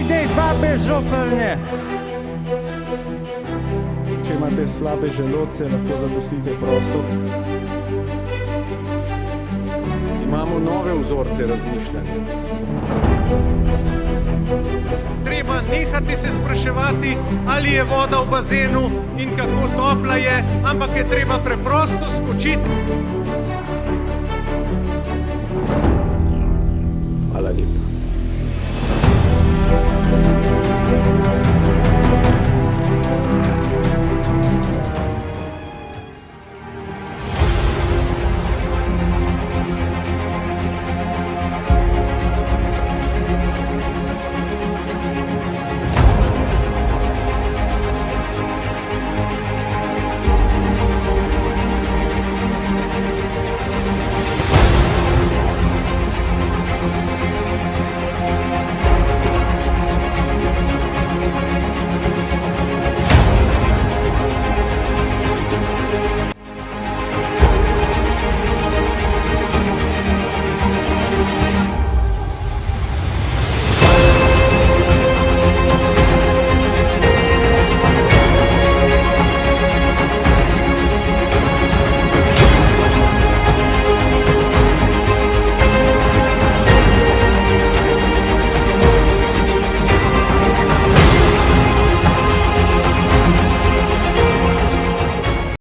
Pojdej, babe žoprne! Če imate slabe želodce, lahko zapustite prostor. Imamo nove vzorce razmišljanja. Treba nehati se spraševati, ali je voda v bazenu in kako topla je, ampak je treba preprosto skočiti. Hvala lepa.